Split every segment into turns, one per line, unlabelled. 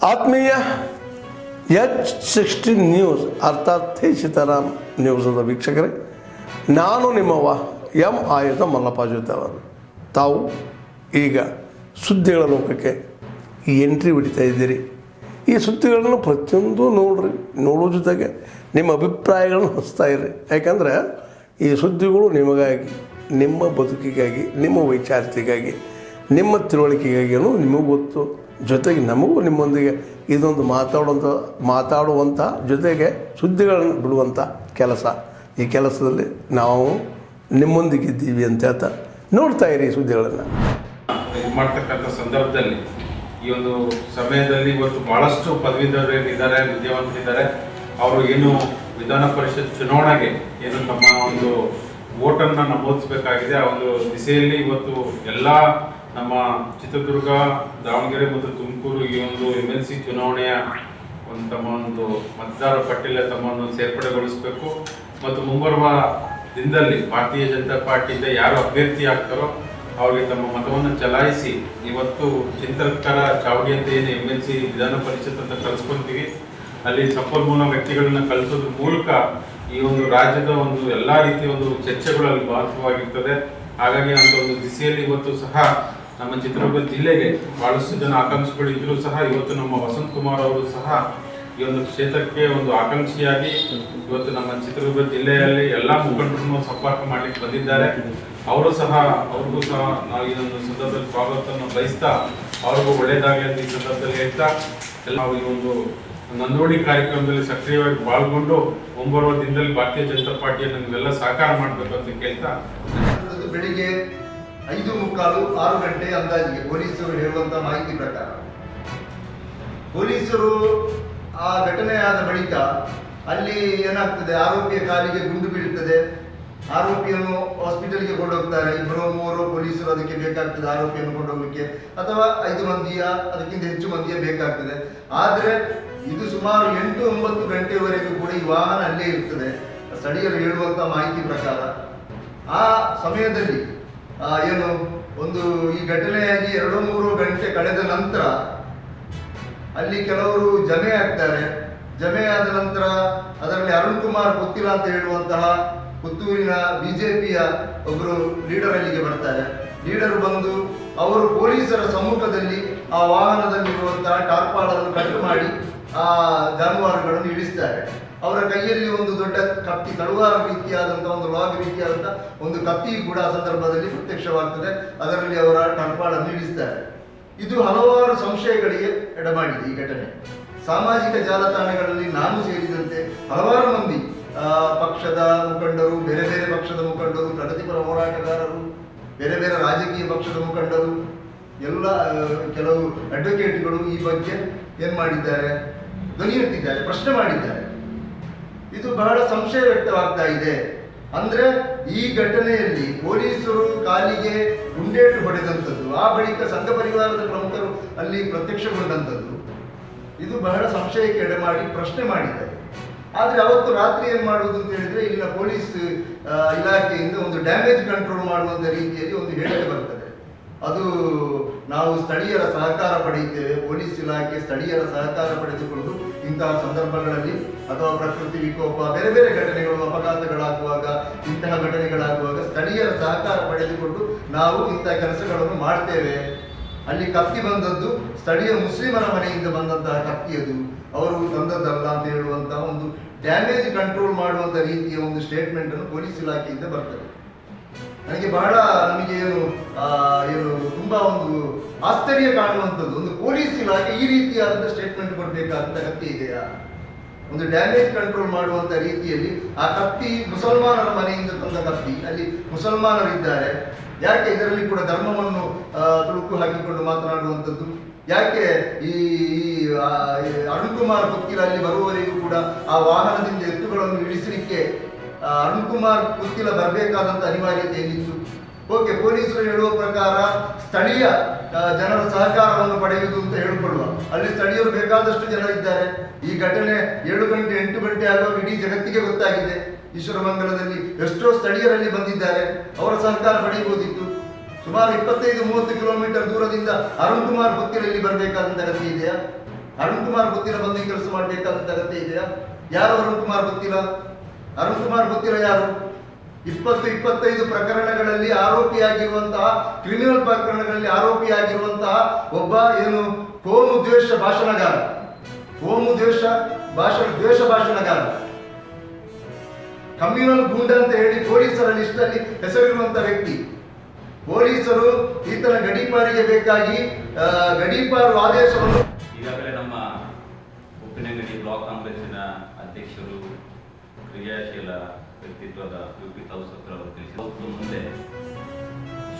ಆತ್ಮೀಯ H16 news ಅರ್ಥಾತ್ ಹೇ ಸೀತಾರಾಮ್ ನ್ಯೂಸದ ವೀಕ್ಷಕರೇ, ನಾನು ನಿಮ್ಮವ ಎಂ ಆಯುಧ ಮಲ್ಲಪ್ಪ ಜೊತೆವರು. ತಾವು ಈಗ ಸುದ್ದಿಗಳ ಲೋಕಕ್ಕೆ ಎಂಟ್ರಿ ಹೊಡಿತಾ ಇದ್ದೀರಿ. ಈ ಸುದ್ದಿಗಳನ್ನು ಪ್ರತಿಯೊಂದು ನೋಡೋ ಜೊತೆಗೆ ನಿಮ್ಮ ಅಭಿಪ್ರಾಯಗಳನ್ನು ಹಚ್ತಾ ಇರ್ರಿ. ಯಾಕಂದರೆ ಈ ಸುದ್ದಿಗಳು ನಿಮಗಾಗಿ, ನಿಮ್ಮ ಬದುಕಿಗಾಗಿ, ನಿಮ್ಮ ವೈಚಾರಿಕೆಗಾಗಿ, ನಿಮ್ಮ ತಿಳುವಳಿಕೆಗಾಗಿಯೂ ನಿಮಗೂ ಗೊತ್ತು. ಜೊತೆಗೆ ನಮಗೂ ನಿಮ್ಮೊಂದಿಗೆ ಇದೊಂದು ಮಾತಾಡುವಂಥ ಜೊತೆಗೆ ಸುದ್ದಿಗಳನ್ನು ಬಿಡುವಂಥ ಕೆಲಸ. ಈ ಕೆಲಸದಲ್ಲಿ ನಾವು ನಿಮ್ಮೊಂದಿಗಿದ್ದೀವಿ ಅಂತ ಹೇಳ್ತಾ ನೋಡ್ತಾ ಇರಿ ಈ ಸುದ್ದಿಗಳನ್ನು.
ಇದು ಮಾಡ್ತಕ್ಕಂಥ ಸಂದರ್ಭದಲ್ಲಿ ಈ ಒಂದು ಸಮಯದಲ್ಲಿ ಇವತ್ತು ಭಾಳಷ್ಟು ಪದವೀಧರರಿದ್ದಾರೆ, ವಿದ್ಯಾವಂತರಿದ್ದಾರೆ. ಅವರು ಏನು ವಿಧಾನ ಪರಿಷತ್ ಚುನಾವಣೆಗೆ ಏನು ತಮ್ಮ ಒಂದು ವೋಟನ್ನು ನಮೂದಿಸಬೇಕಾಗಿದೆ, ಆ ಒಂದು ದಿಸೆಯಲ್ಲಿ ಇವತ್ತು ಎಲ್ಲ ನಮ್ಮ ಚಿತ್ರದುರ್ಗ, ದಾವಣಗೆರೆ ಮತ್ತು ತುಮಕೂರು ಈ ಒಂದು MLC ಚುನಾವಣೆಯ ತಮ್ಮ ಒಂದು ಮತದಾರ ಪಟ್ಟಿಯಲ್ಲಿ ತಮ್ಮನ್ನು ಸೇರ್ಪಡೆಗೊಳಿಸಬೇಕು ಮತ್ತು ಮುಂಬರುವ ದಿನದಲ್ಲಿ ಭಾರತೀಯ ಜನತಾ ಪಾರ್ಟಿಯಿಂದ ಯಾರು ಅಭ್ಯರ್ಥಿ ಆಗ್ತಾರೋ ಅವರಿಗೆ ತಮ್ಮ ಮತವನ್ನು ಚಲಾಯಿಸಿ ಇವತ್ತು ಚಿಂತಕರ ಚಾವಡಿ ಅಂತ ಏನು MLC ವಿಧಾನ ಪರಿಷತ್ ಅಂತ ಕಳಿಸ್ಕೊಳ್ತೀವಿ, ಅಲ್ಲಿ ಸಂಪನ್ಮೂಲ ವ್ಯಕ್ತಿಗಳನ್ನ ಕಳಿಸೋದ್ರ ಮೂಲಕ ಈ ಒಂದು ರಾಜ್ಯದ ಒಂದು ಎಲ್ಲ ರೀತಿಯ ಒಂದು ಚರ್ಚೆಗಳು ಅಲ್ಲಿ ಮಹತ್ವವಾಗಿರ್ತದೆ. ಹಾಗಾಗಿ ಅಂತ ಒಂದು ದಿಸೆಯಲ್ಲಿ ಇವತ್ತು ಸಹ ನಮ್ಮ ಚಿತ್ರದುರ್ಗ ಜಿಲ್ಲೆಗೆ ಬಹಳಷ್ಟು ಜನ ಆಕಾಂಕ್ಷಿಗಳು ಇದ್ರೂ ಸಹ ಇವತ್ತು ನಮ್ಮ ವಸಂತ್ ಕುಮಾರ್ ಅವರು ಸಹ ಈ ಒಂದು ಕ್ಷೇತ್ರಕ್ಕೆ ಒಂದು ಆಕಾಂಕ್ಷಿಯಾಗಿ ಇವತ್ತು ನಮ್ಮ ಚಿತ್ರದುರ್ಗ ಜಿಲ್ಲೆಯಲ್ಲಿ ಎಲ್ಲ ಮುಖಂಡರನ್ನು ಸಂಪರ್ಕ ಮಾಡಲಿಕ್ಕೆ ಬಂದಿದ್ದಾರೆ. ಅವ್ರಿಗೂ ಸಹ ನಾವು ಈ ಒಂದು ಸಂದರ್ಭದಲ್ಲಿ ಸ್ವಾಗತವನ್ನು ಬಯಸ್ತಾ ಅವ್ರಿಗೂ ಒಳ್ಳೆಯದಾಗಲಿ ಅಂತ ಈ ಸಂದರ್ಭದಲ್ಲಿ ಹೇಳ್ತಾ ನಾವು ಈ ಒಂದು ನಂದೋಡಿ ಕಾರ್ಯಕ್ರಮದಲ್ಲಿ ಸಕ್ರಿಯವಾಗಿ ಪಾಲ್ಗೊಂಡು ಮುಂಬರುವ ದಿನದಲ್ಲಿ ಭಾರತೀಯ ಜನತಾ ಪಾರ್ಟಿಯನ್ನು ನೀವೆಲ್ಲ ಸಹಕಾರ ಮಾಡಬೇಕು ಅಂತ ಕೇಳ್ತಾ,
ಬೆಳಿಗ್ಗೆ 5:45-6 ಗಂಟೆ ಅಂದಾಜಿಗೆ ಪೊಲೀಸರು ಹೇಳುವಂತಹ ಮಾಹಿತಿ ಪ್ರಕಾರ ಪೊಲೀಸರು ಆ ಘಟನೆಯಾದ ಬಳಿಕ ಅಲ್ಲಿ ಏನಾಗ್ತದೆ, ಆರೋಪಿಯ ಕಾಲಿಗೆ ಗುಂಡು ಬೀಳುತ್ತದೆ. ಆರೋಪಿಯನ್ನು ಹಾಸ್ಪಿಟಲ್ಗೆ ಕೊಂಡೋಗ್ತಾರೆ. 2-3 ಪೊಲೀಸರು ಅದಕ್ಕೆ ಬೇಕಾಗ್ತದೆ, ಆರೋಪಿಯನ್ನು ಕೊಂಡೋಗ್ಲಿಕ್ಕೆ, ಅಥವಾ 5 ಮಂದಿಯ ಅದಕ್ಕಿಂತ ಹೆಚ್ಚು ಮಂದಿಯ ಬೇಕಾಗ್ತದೆ. ಆದರೆ ಇದು ಸುಮಾರು 8-9 ಗಂಟೆವರೆಗೂ ಕೂಡ ಈ ವಾಹನ ಅಲ್ಲೇ ಇರ್ತದೆ. ಸ್ಥಳೀಯರು ಹೇಳುವಂತಹ ಮಾಹಿತಿ ಪ್ರಕಾರ ಆ ಸಮಯದಲ್ಲಿ ಏನು ಒಂದು ಈ ಘಟನೆಯಾಗಿ 2-3 ಗಂಟೆ ಕಳೆದ ನಂತರ ಅಲ್ಲಿ ಕೆಲವರು ಜಮೆ ಆಗ್ತಾರೆ. ಜಮೆ ಆದ ನಂತರ ಅದರಲ್ಲಿ ಅರುಣ್ ಕುಮಾರ್ ಪುತ್ತಿಲ ಅಂತ ಹೇಳುವಂತಹ ಪುತ್ತೂರಿನ ಬಿಜೆಪಿಯ ಒಬ್ಬರು ಲೀಡರ್ ಅಲ್ಲಿಗೆ ಬರ್ತಾರೆ. ಲೀಡರ್ ಬಂದು ಅವರು ಪೊಲೀಸರ ಸಮ್ಮುಖದಲ್ಲಿ ಆ ವಾಹನದಲ್ಲಿರುವಂತಹ ಟಾರ್ಪಾಳನ್ನು ಕಟ್ ಮಾಡಿ ಆ ಜಾನುವಾರುಗಳನ್ನು ಇಳಿಸ್ತಾರೆ. ಅವರ ಕೈಯಲ್ಲಿ ಒಂದು ದೊಡ್ಡ ಕತ್ತಿ, ತಳುವಾರ ರೀತಿಯಾದಂತಹ ಒಂದು ಲಾಗ್ ರೀತಿಯಾದಂತಹ ಒಂದು ಕತ್ತಿ ಕೂಡ ಆ ಸಂದರ್ಭದಲ್ಲಿ ಪ್ರತ್ಯಕ್ಷವಾಗ್ತದೆ. ಅದರಲ್ಲಿ ಅವರ ಟರ್ಪಾಳನ್ನು ಇಳಿಸ್ತಾರೆ. ಇದು ಹಲವಾರು ಸಂಶಯಗಳಿಗೆ ಎಡಮಾಡಿದೆ ಈ ಘಟನೆ. ಸಾಮಾಜಿಕ ಜಾಲತಾಣಗಳಲ್ಲಿ ನಾನು ಸೇರಿದಂತೆ ಹಲವಾರು ಮಂದಿ ಪಕ್ಷದ ಮುಖಂಡರು, ಬೇರೆ ಬೇರೆ ಪಕ್ಷದ ಮುಖಂಡರು, ಪ್ರಗತಿಪರ ಹೋರಾಟಗಾರರು, ಬೇರೆ ಬೇರೆ ರಾಜಕೀಯ ಪಕ್ಷದ ಮುಖಂಡರು, ಎಲ್ಲ ಕೆಲವು ಅಡ್ವೊಕೇಟ್ಗಳು ಈ ಬಗ್ಗೆ ಏನ್ ಮಾಡಿದ್ದಾರೆ, ಧ್ವನಿ ಎತ್ತಿದ್ದಾರೆ, ಪ್ರಶ್ನೆ ಮಾಡಿದ್ದಾರೆ. ಇದು ಬಹಳ ಸಂಶಯ ವ್ಯಕ್ತವಾಗ್ತಾ ಇದೆ. ಅಂದ್ರೆ ಈ ಘಟನೆಯಲ್ಲಿ ಪೊಲೀಸರು ಕಾಲಿಗೆ ಗುಂಡೇಟು ಹೊಡೆದಂಥದ್ದು, ಆ ಬಳಿಕ ಸಂಘ ಪರಿವಾರದ ಪ್ರಮುಖರು ಅಲ್ಲಿ ಪ್ರತ್ಯಕ್ಷಗೊಂಡಂಥದ್ದು, ಇದು ಬಹಳ ಸಂಶಯಕ್ಕೆ ಎಡೆಮಾಡಿ ಪ್ರಶ್ನೆ ಮಾಡಿದ್ದಾರೆ. ಆದ್ರೆ ಅವತ್ತು ರಾತ್ರಿ ಏನ್ ಮಾಡುವುದು ಅಂತ ಹೇಳಿದ್ರೆ, ಇಲ್ಲಿನ ಪೊಲೀಸ್ ಇಲಾಖೆಯಿಂದ ಒಂದು ಡ್ಯಾಮೇಜ್ ಕಂಟ್ರೋಲ್ ಮಾಡುವಂತ ರೀತಿಯಲ್ಲಿ ಒಂದು ಹೇಳಿಕೆ ಬರ್ತದೆ. ಅದು ನಾವು ಸ್ಥಳೀಯರ ಸಹಕಾರ ಪಡೆಯುತ್ತೇವೆ, ಪೊಲೀಸ್ ಇಲಾಖೆ ಸ್ಥಳೀಯರ ಸಹಕಾರ ಪಡೆದುಕೊಂಡು ಇಂತಹ ಸಂದರ್ಭಗಳಲ್ಲಿ ಅಥವಾ ಪ್ರಕೃತಿ ವಿಕೋಪ, ಬೇರೆ ಬೇರೆ ಘಟನೆಗಳು, ಅಪಘಾತಗಳಾಗುವಾಗ, ಇಂತಹ ಘಟನೆಗಳಾಗುವಾಗ ಸ್ಥಳೀಯರ ಸಹಕಾರ ಪಡೆದುಕೊಂಡು ನಾವು ಇಂತಹ ಕೆಲಸಗಳನ್ನು ಮಾಡ್ತೇವೆ. ಅಲ್ಲಿ ಕತ್ತಿ ಬಂದದ್ದು ಸ್ಥಳೀಯ ಮುಸ್ಲಿಮರ ಮನೆಯಿಂದ ಬಂದಂತಹ ಕತ್ತಿ, ಅದು ಅವರು ತಂದದ್ದಲ್ಲ ಅಂತ ಹೇಳುವಂತಹ ಒಂದು ಡ್ಯಾಮೇಜ್ ಕಂಟ್ರೋಲ್ ಮಾಡುವಂತ ರೀತಿಯ ಒಂದು ಸ್ಟೇಟ್ಮೆಂಟ್ ಅನ್ನು ಪೊಲೀಸ್ ಇಲಾಖೆಯಿಂದ ಬರ್ತದೆ. ನನಗೆ ಬಹಳ ನಮಗೆ ಏನು ತುಂಬಾ ಒಂದು ಆಶ್ಚರ್ಯ ಕಾಣುವಂಥದ್ದು, ಒಂದು ಪೊಲೀಸ್ ಇಲಾಖೆ ಈ ರೀತಿಯಾದಂತಹ ಸ್ಟೇಟ್ಮೆಂಟ್ ಕೊಡಬೇಕಾದಂತ ಅಗತ್ಯ ಇದೆಯಾ? ಒಂದು ಡ್ಯಾಮೇಜ್ ಕಂಟ್ರೋಲ್ ಮಾಡುವಂತ ರೀತಿಯಲ್ಲಿ ಆ ಕತ್ತಿ ಮುಸಲ್ಮಾನರ ಮನೆಯಿಂದ ತಂದ ಕತ್ತಿ, ಅಲ್ಲಿ ಮುಸಲ್ಮಾನರಿದ್ದಾರೆ, ಯಾಕೆ ಇದರಲ್ಲಿ ಕೂಡ ಧರ್ಮವನ್ನು ತುಳುಕು ಹಾಕಿಕೊಂಡು ಮಾತನಾಡುವಂಥದ್ದು? ಯಾಕೆ ಈ ಅರುಣ್ ಕುಮಾರ್ ಪುತ್ತಿಲ ಅಲ್ಲಿ ಬರುವವರೆಗೂ ಕೂಡ ಆ ವಾಹನದಿಂದ ಎತ್ತುಗಳನ್ನು ಇಳಿಸಲಿಕ್ಕೆ ಅರುಣ್ ಕುಮಾರ್ ಪುತ್ತಿಲ ಬರಬೇಕಾದಂತ ಅನಿವಾರ್ಯತೆ ಏನಿತ್ತು? ಓಕೆ, ಪೊಲೀಸರು ಹೇಳುವ ಪ್ರಕಾರ ಸ್ಥಳೀಯ ಜನರ ಸಹಕಾರವನ್ನು ಪಡೆಯುವುದು ಅಂತ ಹೇಳಿಕೊಳ್ಳುವ, ಅಲ್ಲಿ ಸ್ಥಳೀಯರು ಬೇಕಾದಷ್ಟು ಜನ ಇದ್ದಾರೆ. ಈ ಘಟನೆ 7 ಗಂಟೆ 8 ಗಂಟೆ ಆಗುವಾಗ ಇಡೀ ಜಗತ್ತಿಗೆ ಗೊತ್ತಾಗಿದೆ. ಈಶ್ವರಮಂಗಲದಲ್ಲಿ ಎಷ್ಟೋ ಸ್ಥಳೀಯರಲ್ಲಿ ಬಂದಿದ್ದಾರೆ, ಅವರ ಸಹಕಾರ ಪಡೆಯಬಹುದಿತ್ತು. ಸುಮಾರು 25-30 ಕಿಲೋಮೀಟರ್ ದೂರದಿಂದ ಅರುಣ್ ಕುಮಾರ್ ಪುತ್ತಿಲ ಇಲ್ಲಿ ಬರಬೇಕಾದಂತ ಅಗತ್ಯ ಇದೆಯಾ? ಅರುಣ್ ಕುಮಾರ್ ಗೊತ್ತಿಲ್ಲ ಬಂದು ಈ ಕೆಲಸ ಮಾಡಬೇಕಾದಂತ ಅಗತ್ಯ ಇದೆಯಾ? ಯಾರು ಅರುಣ್ ಕುಮಾರ್ ಗೊತ್ತಿಲ್ಲ? ಅರುಣ್ ಕುಮಾರ್ ಗೊತ್ತಿಲ್ಲ ಯಾರು? 20-25 ಪ್ರಕರಣಗಳಲ್ಲಿ ಆರೋಪಿಯಾಗಿರುವಂತಹ, ಕ್ರಿಮಿನಲ್ ಪ್ರಕರಣಗಳಲ್ಲಿ ಆರೋಪಿಯಾಗಿರುವಂತಹ ಒಬ್ಬ ಕೋಮು ದ್ವೇಷ ಭಾಷಣಗಾರ, ದ್ವೇಷ ಭಾಷಣಗಾರ, ಕಮ್ಯುನಲ್ ಗೂಂಡ ಅಂತ ಹೇಳಿ ಪೊಲೀಸರ ಲಿಸ್ಟ್ ಅಲ್ಲಿ ಹೆಸರಿರುವಂತ ವ್ಯಕ್ತಿ. ಪೊಲೀಸರು ಈತನ ಗಡೀಪಾರಿಗೆ ಬೇಕಾಗಿ ಗಡೀಪಾರು ಆದೇಶವನ್ನು
ಈಗಾಗಲೇ ನಮ್ಮ ಉಪ್ಪಿನಂಗಡಿ ಬ್ಲಾಕ್ ಕಾಂಗ್ರೆಸ್ಸಿನ ಅಧ್ಯಕ್ಷರು, ಕ್ರಿಯಾಶೀಲ ವ್ಯಕ್ತಿತ್ವದ ಯುಪಿ ತೌಸಫ್ ಅವರು ತಿಳಿಸಿದ ಮುಂದೆ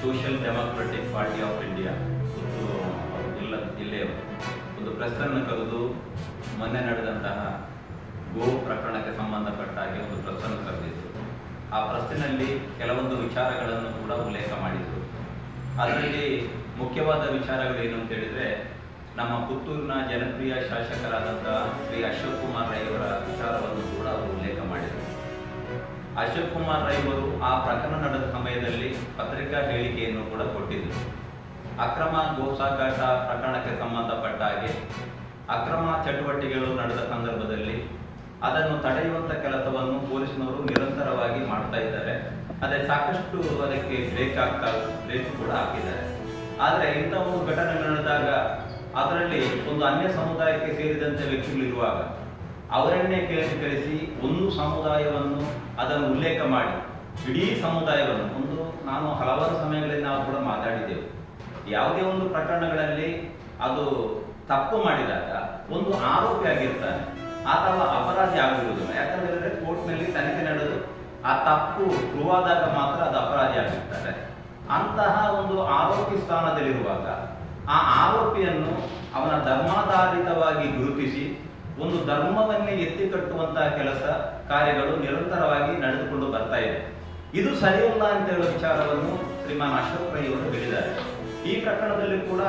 social democratic party of India ಜಿಲ್ಲೆಯವರು ಒಂದು ಪ್ರೆಸ್ ಅನ್ನು ಕರೆದು ಮೊನ್ನೆ ನಡೆದಂತಹ ಗೋ ಪ್ರಕರಣಕ್ಕೆ ಸಂಬಂಧಪಟ್ಟ ಹಾಗೆ ಒಂದು ಪ್ರೆಸ್ ಅನ್ನು ಕರೆದಿದ್ರು. ಆ ಪ್ರೆಸ್ಸಿನಲ್ಲಿ ಕೆಲವೊಂದು ವಿಚಾರಗಳನ್ನು ಕೂಡ ಉಲ್ಲೇಖ ಮಾಡಿದರು. ಅದರಲ್ಲಿ ಮುಖ್ಯವಾದ ವಿಚಾರಗಳೇನು ಅಂತ ಹೇಳಿದ್ರೆ, ನಮ್ಮ ಪುತ್ತೂರಿನ ಜನಪ್ರಿಯ ಶಾಸಕರಾದಂತಹ ಶ್ರೀ ಅಶೋಕ್ ಕುಮಾರ್ ರೈ ಅವರ ವಿಚಾರವನ್ನು ಕೂಡ ಅವರು ಉಲ್ಲೇಖ ಮಾಡಿದರು. ಅಶೋಕ್ ಕುಮಾರ್ ರೈ ಅವರು ಆ ಪ್ರಕರಣ ನಡೆದ ಸಮಯದಲ್ಲಿ ಪತ್ರಿಕಾ ಹೇಳಿಕೆಯನ್ನು ಕೂಡ ಕೊಟ್ಟಿದ್ದರು. ಅಕ್ರಮ ಗೋ ಸಾಗಾಟ ಪ್ರಕರಣಕ್ಕೆ ಸಂಬಂಧಪಟ್ಟ ಹಾಗೆ ಅಕ್ರಮ ಚಟುವಟಿಕೆಗಳು ನಡೆದ ಸಂದರ್ಭದಲ್ಲಿ ಅದನ್ನು ತಡೆಯುವಂತ ಕೆಲಸವನ್ನು ಪೊಲೀಸ್ನವರು ನಿರಂತರವಾಗಿ ಮಾಡ್ತಾ ಇದ್ದಾರೆ. ಅದೇ ಸಾಕಷ್ಟು ಅದಕ್ಕೆ ಬ್ರೇಕ್ ಕೂಡ ಹಾಕಿದ್ದಾರೆ. ಆದರೆ ಇಂಥ ಒಂದು ಘಟನೆ ನಡೆದಾಗ ಅದರಲ್ಲಿ ಒಂದು ಅನ್ಯ ಸಮುದಾಯಕ್ಕೆ ಸೇರಿದಂತೆ ವ್ಯಕ್ತಿಗಳಿರುವಾಗ ಅವರನ್ನೇ ಕೇಳಿಸಿ ಒಂದು ಸಮುದಾಯವನ್ನು ಅದನ್ನು ಉಲ್ಲೇಖ ಮಾಡಿ ಇಡೀ ಸಮುದಾಯವನ್ನು ನಾನು ಹಲವಾರು ಸಮಯಗಳಲ್ಲಿ ನಾವು ಕೂಡ ಮಾತಾಡಿದ್ದೆವು. ಯಾವುದೇ ಒಂದು ಪ್ರಕರಣಗಳಲ್ಲಿ ಅದು ತಪ್ಪು ಮಾಡಿದಾಗ ಒಂದು ಆರೋಪಿ ಆಗಿರ್ತಾನೆ ಅಥವಾ ಅಪರಾಧಿ ಆಗಿರುವುದಿಲ್ಲ. ಯಾಕಂದ್ರೆ ಕೋರ್ಟ್ನಲ್ಲಿ ತನಿಖೆ ನಡೆದು ಆ ತಪ್ಪು ರುವಾದಾಗ ಮಾತ್ರ ಅದು ಅಪರಾಧಿ ಆಗಿರ್ತಾರೆ. ಅಂತಹ ಒಂದು ಆರೋಪಿ ಸ್ಥಾನದಲ್ಲಿರುವಾಗ ಆ ಆರೋಪಿಯನ್ನು ಅವನ ಧರ್ಮಾಧಾರಿತವಾಗಿ ಗುರುತಿಸಿ ಒಂದು ಧರ್ಮವನ್ನೇ ಎತ್ತಿ ಕಟ್ಟುವಂತಹ ಕೆಲಸ ಕಾರ್ಯಗಳು ನಿರಂತರವಾಗಿ ನಡೆದುಕೊಂಡು ಬರ್ತಾ ಇದೆ. ಇದು ಸರಿಯಲ್ಲ ಅಂತ ಹೇಳುವ ವಿಚಾರವನ್ನು ಶ್ರೀಮಾನ್ ಅಶೋಕ್ ರೈ ಅವರು ಹೇಳಿದ್ದಾರೆ. ಈ ಪ್ರಕರಣದಲ್ಲಿ ಕೂಡ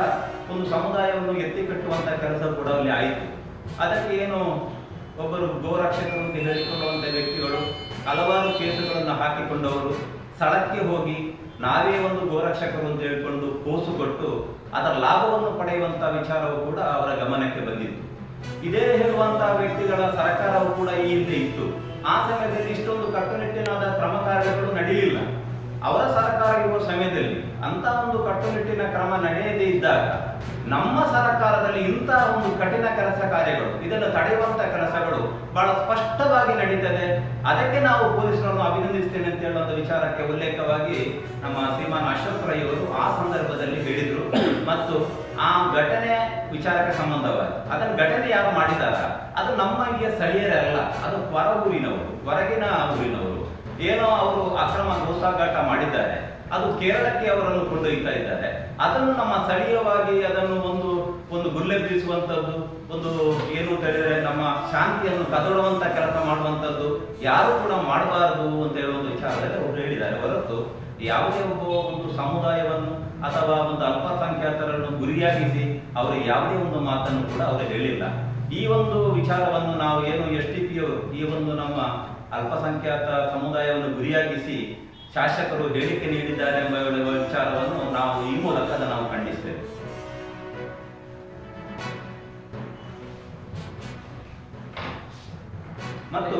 ಒಂದು ಸಮುದಾಯವನ್ನು ಎತ್ತಿ ಕಟ್ಟುವಂತಹ ಕೆಲಸ ಕೂಡ ಅಲ್ಲಿ ಆಯಿತು. ಅದಕ್ಕೆ ಏನು ಒಬ್ಬರು ಗೋರಕ್ಷಕರು ಅಂತ ಹೇಳಿಕೊಳ್ಳುವಂಥ ವ್ಯಕ್ತಿಗಳು ಹಲವಾರು ಕೇಸುಗಳನ್ನು ಹಾಕಿಕೊಂಡವರು ಸ್ಥಳಕ್ಕೆ ಹೋಗಿ ನಾವೇ ಒಂದು ಗೋರಕ್ಷಕರು ಅಂತ ಹೇಳಿಕೊಂಡು ಪೋಸು ಕೊಟ್ಟು ಅದರ ಲಾಭವನ್ನು ಪಡೆಯುವಂತ ವಿಚಾರವು ಕೂಡ ಅವರ ಗಮನಕ್ಕೆ ಬಂದಿತ್ತು. ಇದೇ ಹೇಳುವಂತಹ ವ್ಯಕ್ತಿಗಳ ಸರ್ಕಾರವು ಕೂಡ ಈ ಹಿಂದೆ ಇತ್ತು. ಆ ಸಮಯದಲ್ಲಿ ಇಷ್ಟೊಂದು ಕಟ್ಟುನಿಟ್ಟಿನಾದ ಕ್ರಮ ಕಾರ್ಯಗಳು ನಡೆಯಲಿಲ್ಲ. ಅವರ ಸರ್ಕಾರ ಇರುವ ಸಮಯದಲ್ಲಿ ಅಂತ ಒಂದು ಕಟ್ಟುನಿಟ್ಟಿನ ಕ್ರಮ ನಡೆಯದೇ ಇದ್ದಾಗ ನಮ್ಮ ಸರ್ಕಾರದಲ್ಲಿ ಇಂತಹ ಒಂದು ಕಠಿಣ ಕೆಲಸ ಕಾರ್ಯಗಳು, ಇದನ್ನು ತಡೆಯುವಂತ ಕೆಲಸಗಳು ಬಹಳ ಸ್ಪಷ್ಟವಾಗಿ ನಡೀತದೆ. ಅದಕ್ಕೆ ನಾವು ಪೊಲೀಸರನ್ನು ಅಭಿನಂದಿಸ್ತೇನೆ ಅಂತ ಹೇಳುವಂತ ವಿಚಾರಕ್ಕೆ ಉಲ್ಲೇಖವಾಗಿ ನಮ್ಮ ಶ್ರೀಮಾನ್ ಅಶೋಕ್ ರೈ ಅವರು ಆ ಸಂದರ್ಭದಲ್ಲಿ ಹೇಳಿದ್ರು. ಮತ್ತು ಆ ಘಟನೆ ವಿಚಾರಕ್ಕೆ ಸಂಬಂಧವಾಗಿ ಅದನ್ನು ಘಟನೆ ಯಾರು ಮಾಡಿದಾರ ಅದು ನಮ್ಮ ಇಲ್ಲಿಯ ಸ್ಥಳೀಯರಲ್ಲ, ಅದು ಹೊರ ಊರಿನವರು, ಹೊರಗಿನ ಊರಿನವರು. ಏನೋ ಅವರು ಅಕ್ರಮ ಗೋಸಾಗಾಟ ಮಾಡಿದ್ದಾರೆ, ಅದು ಕೇರಳಕ್ಕೆ ಅವರನ್ನು ಕೊಂಡೊಯ್ತಾ ಇದ್ದಾರೆ. ಅದನ್ನು ನಮ್ಮ ಸ್ಥಳೀಯವಾಗಿ ಅದನ್ನು ಒಂದು ಗುಲ್ಲೆ ಬೀಸುವಂಥದ್ದು, ಒಂದು ಏನು ಹೇಳಿದ್ರೆ ನಮ್ಮ ಶಾಂತಿಯನ್ನು ಕದಡುವಂತ ಕೆಲಸ ಮಾಡುವಂಥದ್ದು ಯಾರು ಕೂಡ ಮಾಡಬಾರದು ಅಂತ ಹೇಳುವ ಒಂದು ವಿಚಾರದಲ್ಲಿ ಅವರು ಹೇಳಿದ್ದಾರೆ. ಹೊರತು ಯಾವುದೇ ಒಂದು ಸಮುದಾಯವನ್ನು ಅಥವಾ ಒಂದು ಅಲ್ಪಸಂಖ್ಯಾತರನ್ನು ಗುರಿಯಾಗಿಸಿ ಅವರು ಯಾವುದೇ ಒಂದು ಮಾತನ್ನು ಕೂಡ ಅವರು ಹೇಳಿಲ್ಲ. ಈ ಒಂದು ವಿಚಾರವನ್ನು ನಾವು ಏನು STP ಅವರು ಈ ಒಂದು ನಮ್ಮ ಅಲ್ಪಸಂಖ್ಯಾತ ಸಮುದಾಯವನ್ನು ಗುರಿಯಾಗಿಸಿ ಶಾಸಕರು ಹೇಳಿಕೆ ನೀಡಿದ್ದಾರೆ ಎಂಬ ವಿಚಾರವನ್ನು ನಾವು ಈ ಮೂಲಕ ನಾವು ಖಂಡಿಸ್ತೇವೆ. ಮತ್ತು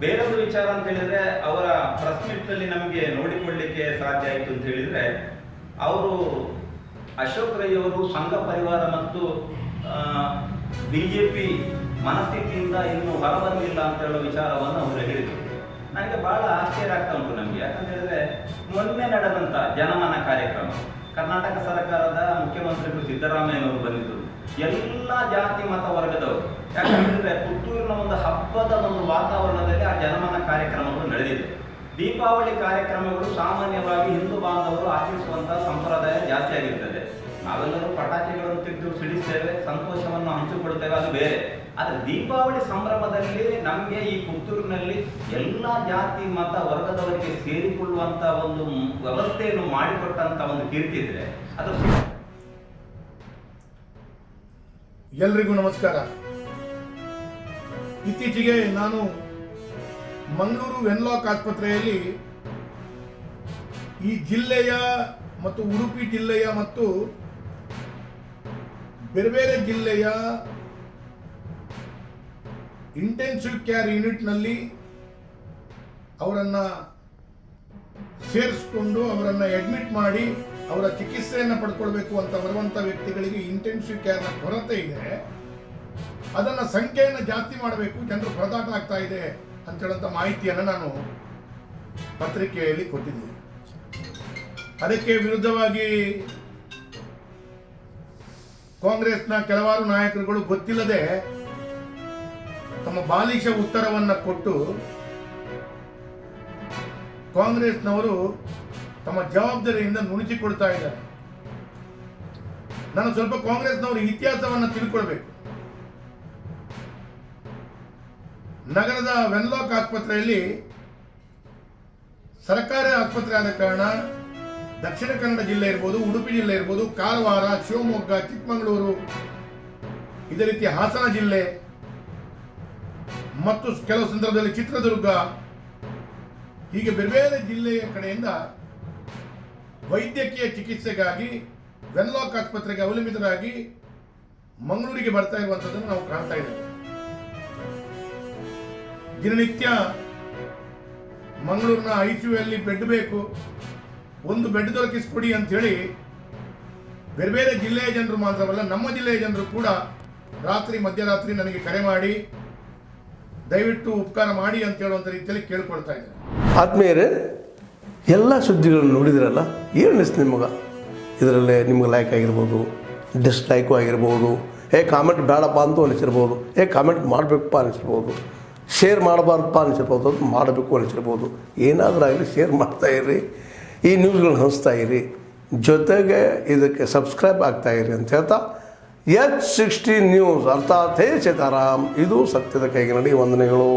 ಬೇರೊಂದು ವಿಚಾರ ಅಂತ ಹೇಳಿದ್ರೆ, ಅವರ ಪ್ರೆಸ್ ಮೀಟ್ ನಲ್ಲಿ ನಮಗೆ ನೋಡಿಕೊಳ್ಳಿಕ್ಕೆ ಸಾಧ್ಯ ಆಯಿತು ಅಂತ ಹೇಳಿದ್ರೆ, ಅವರು ಅಶೋಕ್ ರೈ ಅವರು ಸಂಘ ಪರಿವಾರ ಮತ್ತು ಬಿಜೆಪಿ ಮನಸ್ಥಿತಿಯಿಂದ ಇನ್ನೂ ಹೊರಬಂದಿಲ್ಲ ಅಂತ ಹೇಳೋ ವಿಚಾರವನ್ನು ಅವರು ಹೇಳಿದರು. ನನಗೆ ಬಹಳ ಆಶ್ಚರ್ಯ ಆಗ್ತಾ ಉಂಟು ನಮಗೆ. ಯಾಕಂತ ಹೇಳಿದ್ರೆ, ಮೊನ್ನೆ ನಡೆದಂತ ಜನಮನ ಕಾರ್ಯಕ್ರಮ ಕರ್ನಾಟಕ ಸರ್ಕಾರದ ಮುಖ್ಯಮಂತ್ರಿಗಳು ಸಿದ್ದರಾಮಯ್ಯನವರು ಬಂದಿದ್ದರು. ಎಲ್ಲ ಜಾತಿ ಮತ ವರ್ಗದವರು. ಯಾಕಂದ್ರೆ ಪುತ್ತೂರಿನ ಒಂದು ಹಬ್ಬದ ಒಂದು ವಾತಾವರಣದಲ್ಲಿ ಆ ಜನಮನ ಕಾರ್ಯಕ್ರಮಗಳು ನಡೆದಿದೆ. ದೀಪಾವಳಿ ಕಾರ್ಯಕ್ರಮಗಳು ಸಾಮಾನ್ಯವಾಗಿ ಹಿಂದೂ ಬಾಂಧವರು ಆಚರಿಸುವಂತಹ ಸಂಪ್ರದಾಯ ಜಾಸ್ತಿ ಆಗಿರ್ತದೆ. ನಾವೆಲ್ಲರೂ ಪಟಾಕಿಗಳನ್ನು ತೆಗೆದು ಸಿಡಿಸ್ತೇವೆ, ಸಂತೋಷವನ್ನು ಹಂಚಿಕೊಳ್ತೇವೆ, ಅದು ಬೇರೆ. ಆದರೆ ದೀಪಾವಳಿ ಸಂಭ್ರಮದಲ್ಲಿ ನಮಗೆ ಈ ಪುತ್ತೂರಿನಲ್ಲಿ ಎಲ್ಲ ಜಾತಿ ಮತ ವರ್ಗದವರಿಗೆ ಸೇರಿಕೊಳ್ಳುವಂತ ಒಂದು ವ್ಯವಸ್ಥೆಯನ್ನು ಮಾಡಿಕೊಟ್ಟಂತ ಒಂದು ಕೀರ್ತಿ ಇದ್ರೆ ಅದು.
ಎಲ್ರಿಗೂ ನಮಸ್ಕಾರ. ಇತ್ತೀಚೆಗೆ ನಾನು ಮಂಗಳೂರು ವೆನ್ಲಾಕ್ ಆಸ್ಪತ್ರೆಯಲ್ಲಿ ಈ ಜಿಲ್ಲೆಯ ಮತ್ತು ಉಡುಪಿ ಜಿಲ್ಲೆಯ ಮತ್ತು ಬೇರೆ ಬೇರೆ ಜಿಲ್ಲೆಯ ಇಂಟೆನ್ಸಿವ್ ಕೇರ್ ಯೂನಿಟ್ನಲ್ಲಿ ಅವರನ್ನು ಸೇರಿಸ್ಕೊಂಡು ಅವರನ್ನು ಅಡ್ಮಿಟ್ ಮಾಡಿ ಅವರ ಚಿಕಿತ್ಸೆಯನ್ನು ಪಡ್ಕೊಳ್ಬೇಕು ಅಂತ ಬರುವಂಥ ವ್ಯಕ್ತಿಗಳಿಗೆ ಇಂಟೆನ್ಸಿವ್ ಕೇರ್ನ ಕೊರತೆ ಇದೆ. ಅದನ್ನು ಸಂಖ್ಯೆಯನ್ನು ಜಾಸ್ತಿ ಮಾಡಬೇಕು, ಜನರು ಪರದಾಟ ಆಗ್ತಾ ಇದೆ ಅಂತ ಹೇಳುವಂಥ ಮಾಹಿತಿಯನ್ನು ನಾನು ಪತ್ರಿಕೆಯಲ್ಲಿ ಕೊಟ್ಟಿದ್ದೀನಿ. ಅದಕ್ಕೆ ವಿರುದ್ಧವಾಗಿ ಕಾಂಗ್ರೆಸ್ನ ಕೆಲವಾರು ನಾಯಕರುಗಳು ಗೊತ್ತಿಲ್ಲದೆ ತಮ್ಮ ಬಾಲಿಶ ಉತ್ತರವನ್ನು ಕೊಟ್ಟು ಕಾಂಗ್ರೆಸ್ನವರು ತಮ್ಮ ಜವಾಬ್ದಾರಿಯಿಂದ ನುಣುಚಿಕೊಳ್ತಾ ಇದ್ದಾರೆ. ನಾನು ಸ್ವಲ್ಪ ಕಾಂಗ್ರೆಸ್ನವರ ಇತಿಹಾಸವನ್ನು ತಿಳ್ಕೊಳ್ಬೇಕು. ನಗರದ ವೆನ್ಲಾಕ್ ಆಸ್ಪತ್ರೆಯಲ್ಲಿ ಸರ್ಕಾರಿ ಆಸ್ಪತ್ರೆ ಆದ ಕಾರಣ ದಕ್ಷಿಣ ಕನ್ನಡ ಜಿಲ್ಲೆ ಇರ್ಬೋದು, ಉಡುಪಿ ಜಿಲ್ಲೆ ಇರ್ಬೋದು, ಕಾರವಾರ, ಶಿವಮೊಗ್ಗ, ಚಿಕ್ಕಮಗಳೂರು, ಇದೇ ರೀತಿ ಹಾಸನ ಜಿಲ್ಲೆ ಮತ್ತು ಕೆಲವು ಸಂದರ್ಭದಲ್ಲಿ ಚಿತ್ರದುರ್ಗ, ಹೀಗೆ ಬೇರೆ ಬೇರೆ ಜಿಲ್ಲೆಯ ಕಡೆಯಿಂದ ವೈದ್ಯಕೀಯ ಚಿಕಿತ್ಸೆಗಾಗಿ ವೆನ್ಲಾಕ್ ಆಸ್ಪತ್ರೆಗೆ ಅವಲಂಬಿತರಾಗಿ ಮಂಗಳೂರಿಗೆ ಬರ್ತಾ ಇರುವಂಥದ್ದನ್ನು ನಾವು ಕಾಣ್ತಾ ಇದ್ದೇವೆ. ದಿನನಿತ್ಯ ಮಂಗಳೂರಿನ ICUಯಲ್ಲಿ ಬೆಡ್ ಬೇಕು, ಒಂದು ಬೆಡ್ ದೊರಕಿಸ್ಕೊಡಿ ಅಂಥೇಳಿ ಬೇರೆ ಬೇರೆ ಜಿಲ್ಲೆಯ ಜನರು ಮಾತ್ರವಲ್ಲ, ನಮ್ಮ ಜಿಲ್ಲೆಯ ಜನರು ಕೂಡ ಮಧ್ಯರಾತ್ರಿ ನನಗೆ ಕರೆ ಮಾಡಿ ದಯವಿಟ್ಟು ಉಪಕಾರ ಮಾಡಿ ಅಂತ ಹೇಳುವಂಥ ರೀತಿಯಲ್ಲಿ ಕೇಳ್ಕೊಳ್ತಾ ಇದ್ದಾರೆ.
ಆದ್ಮೇಲೆ ಎಲ್ಲ ಸುದ್ದಿಗಳನ್ನು ನೋಡಿದ್ರಲ್ಲ, ಏನು ಅನಿಸ್ತು ನಿಮಗೆ? ಇದರಲ್ಲೇ ನಿಮ್ಗೆ ಲೈಕ್ ಆಗಿರ್ಬೋದು, ಡಿಸ್ಲೈಕು ಆಗಿರ್ಬೋದು, ಕಾಮೆಂಟ್ ಬೇಡಪ್ಪ ಅಂತೂ ಅನಿಸಿರ್ಬೋದು, ಕಾಮೆಂಟ್ ಮಾಡಬೇಕಪ್ಪ ಅನಿಸಿರ್ಬೋದು, ಶೇರ್ ಮಾಡಬಾರ್ದಪ್ಪ ಅನಿಸಿರ್ಬೋದು, ಅದು ಮಾಡಬೇಕು ಅನಿಸಿರ್ಬೋದು. ಏನಾದರೂ ಆಗಲಿ ಶೇರ್ ಮಾಡ್ತಾಯಿರಿ, ಈ ನ್ಯೂಸ್ಗಳನ್ನ ಹಂಚ್ತಾ ಇರಿ, ಜೊತೆಗೆ ಇದಕ್ಕೆ ಸಬ್ಸ್ಕ್ರೈಬ್ ಆಗ್ತಾಯಿರಿ ಅಂತ ಹೇಳ್ತಾ H16 ನ್ಯೂಸ್ ಅರ್ಥಾತ್ ಹೇ ಸೀತಾರಾಮ್, ಇದು ಸತ್ಯದ ಕೈಗೆ ನಡಿ. ವಂದನೆಗಳು.